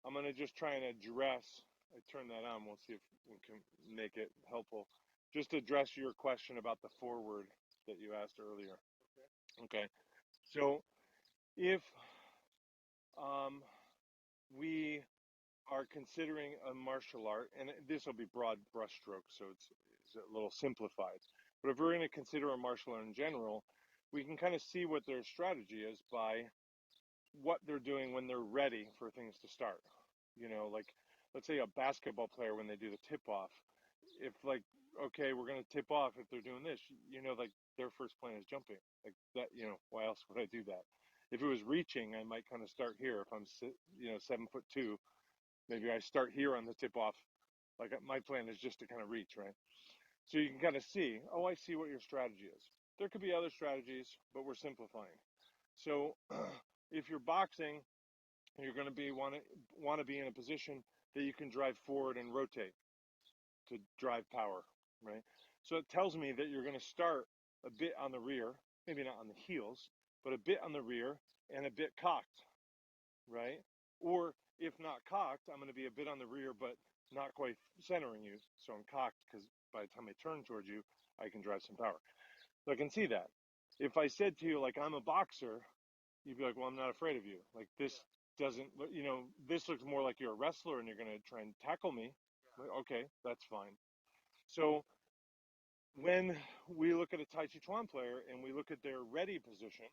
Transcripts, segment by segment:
I'm going to just try and address, I turn that on, we'll see if we can make it helpful. Just address your question about the forward that you asked earlier. Okay. So if we are considering a martial art, and this will be broad brushstrokes, so it's a little simplified. But if we're going to consider a martial art in general, we can kind of see what their strategy is by what they're doing when they're ready for things to start. You know, like let's say a basketball player when they do the tip off. If like, okay, we're going to tip off, if they're doing this, you know, like their first plan is jumping. Like that, you know, why else would I do that? If it was reaching, I might kind of start here. If I'm, 7'2", maybe I start here on the tip off. Like my plan is just to kind of reach, right? So you can kind of see, oh, I see what your strategy is. There could be other strategies, but we're simplifying. So if you're boxing, you're going to be want to be in a position that you can drive forward and rotate to drive power, right? So it tells me that you're going to start a bit on the rear, maybe not on the heels, but a bit on the rear and a bit cocked, right? Or if not cocked, I'm going to be a bit on the rear, but not quite centering you. So I'm cocked because by the time I turn towards you, I can drive some power. So I can see that. If I said to you, like, I'm a boxer, you'd be like, well, I'm not afraid of you. Like, this doesn't, this looks more like you're a wrestler and you're going to try and tackle me. Like, okay, that's fine. So when we look at a Tàijíquán player and we look at their ready position,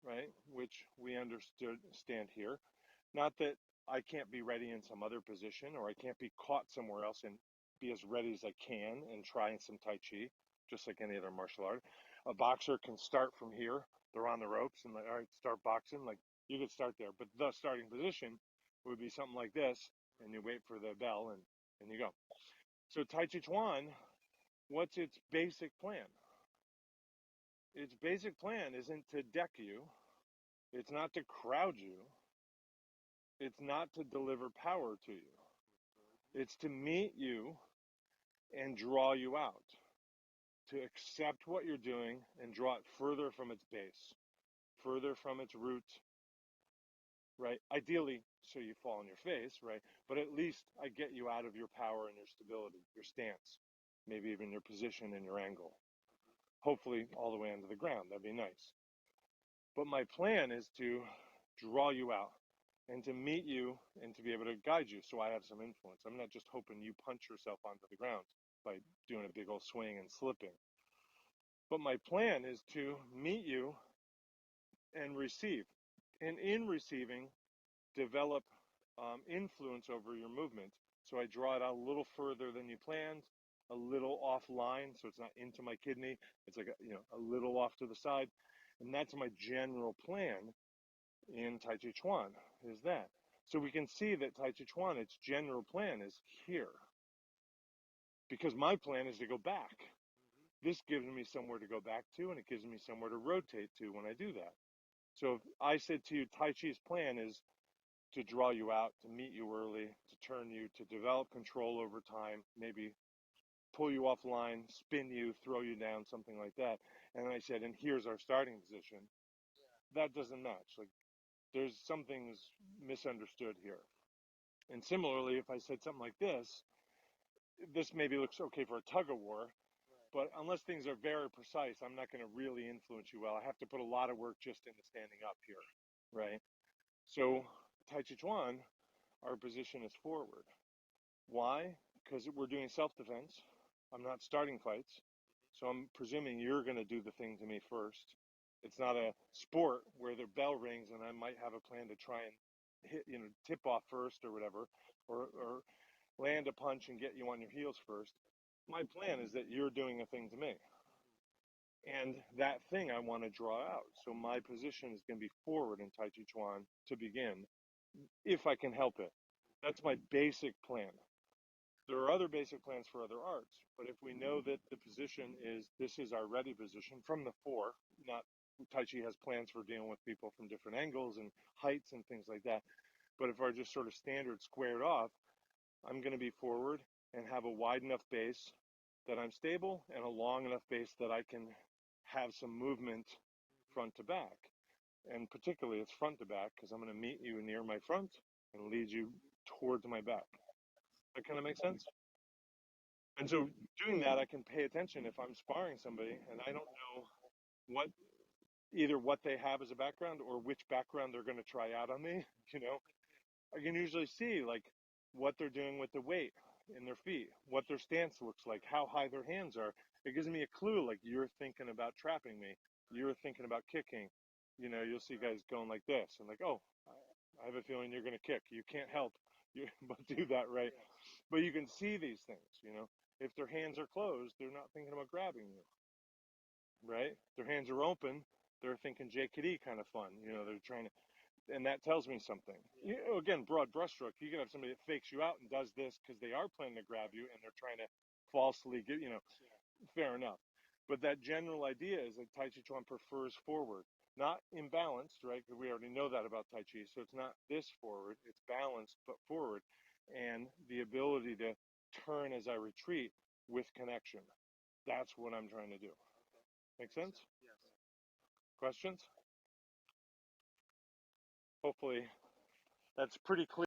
right, which we understand here, not that I can't be ready in some other position or I can't be caught somewhere else and be as ready as I can and try some Tai Chi, just like any other martial art. A boxer can start from here. They're on the ropes and like, all right, start boxing. Like you could start there, but the starting position would be something like this, and you wait for the bell and you go. So Tàijíquán, what's its basic plan? Its basic plan isn't to deck you. It's not to crowd you. It's not to deliver power to you. It's to meet you and draw you out, to accept what you're doing and draw it further from its base, further from its root, right? Ideally, so you fall on your face, right? But at least I get you out of your power and your stability, your stance, maybe even your position and your angle. Hopefully all the way into the ground. That'd be nice. But my plan is to draw you out and to meet you and to be able to guide you so I have some influence. I'm not just hoping you punch yourself onto the ground by doing a big old swing and slipping. But my plan is to meet you and receive. And in receiving, develop influence over your movement. So I draw it out a little further than you planned, a little offline, so it's not into my kidney. It's like a little off to the side. And that's my general plan in Tàijíquán, is that. So we can see that Tàijíquán, its general plan is here. Because my plan is to go back. This gives me somewhere to go back to, and it gives me somewhere to rotate to when I do that. So if I said to you, Tai Chi's plan is to draw you out, to meet you early, to turn you, to develop control over time, maybe pull you offline, spin you, throw you down, something like that. And I said, and here's our starting position. That doesn't match. Like, there's something's misunderstood here. And similarly, if I said something like this maybe looks okay for a tug of war, but unless things are very precise, I'm not going to really influence you well. I have to put a lot of work just into standing up here, right? So Tàijíquán, our position is forward. Why? Because we're doing self-defense. I'm not starting fights. So I'm presuming you're going to do the thing to me first. It's not a sport where the bell rings and I might have a plan to try and hit, tip off first or whatever, or land a punch and get you on your heels first. My plan is that you're doing a thing to me. And that thing I want to draw out. So my position is going to be forward in Tàijíquán to begin, if I can help it. That's my basic plan. There are other basic plans for other arts, but if we know that the position is, this is our ready position from the fore, not Tai Chi has plans for dealing with people from different angles and heights and things like that. But if our just sort of standard squared off, I'm going to be forward and have a wide enough base that I'm stable and a long enough base that I can have some movement front to back. And particularly it's front to back because I'm going to meet you near my front and lead you towards my back. That kind of makes sense? And so doing that, I can pay attention if I'm sparring somebody and I don't know what either what they have as a background or which background they're going to try out on me, you know. I can usually see like what they're doing with the weight in their feet, what their stance looks like, how high their hands are. It gives me a clue like you're thinking about trapping me, you're thinking about kicking. You know, you'll see guys going like this and like, oh, I have a feeling you're going to kick. You can't help you but do that, right? But you can see these things, you know. If their hands are closed, they're not thinking about grabbing you, right? Their hands are open, they're thinking JKD kind of fun, you know, they're trying to, and that tells me something. You know, again, broad brushstroke. You can have somebody that fakes you out and does this because they are planning to grab you and they're trying to falsely get, you know, fair enough. But that general idea is that Tai Chi Chuan prefers forward, not imbalanced, right? Because we already know that about Tai Chi. So it's not this forward, it's balanced but forward, and the ability to turn as I retreat with connection. That's what I'm trying to do. Make sense? Questions? Hopefully that's pretty clear.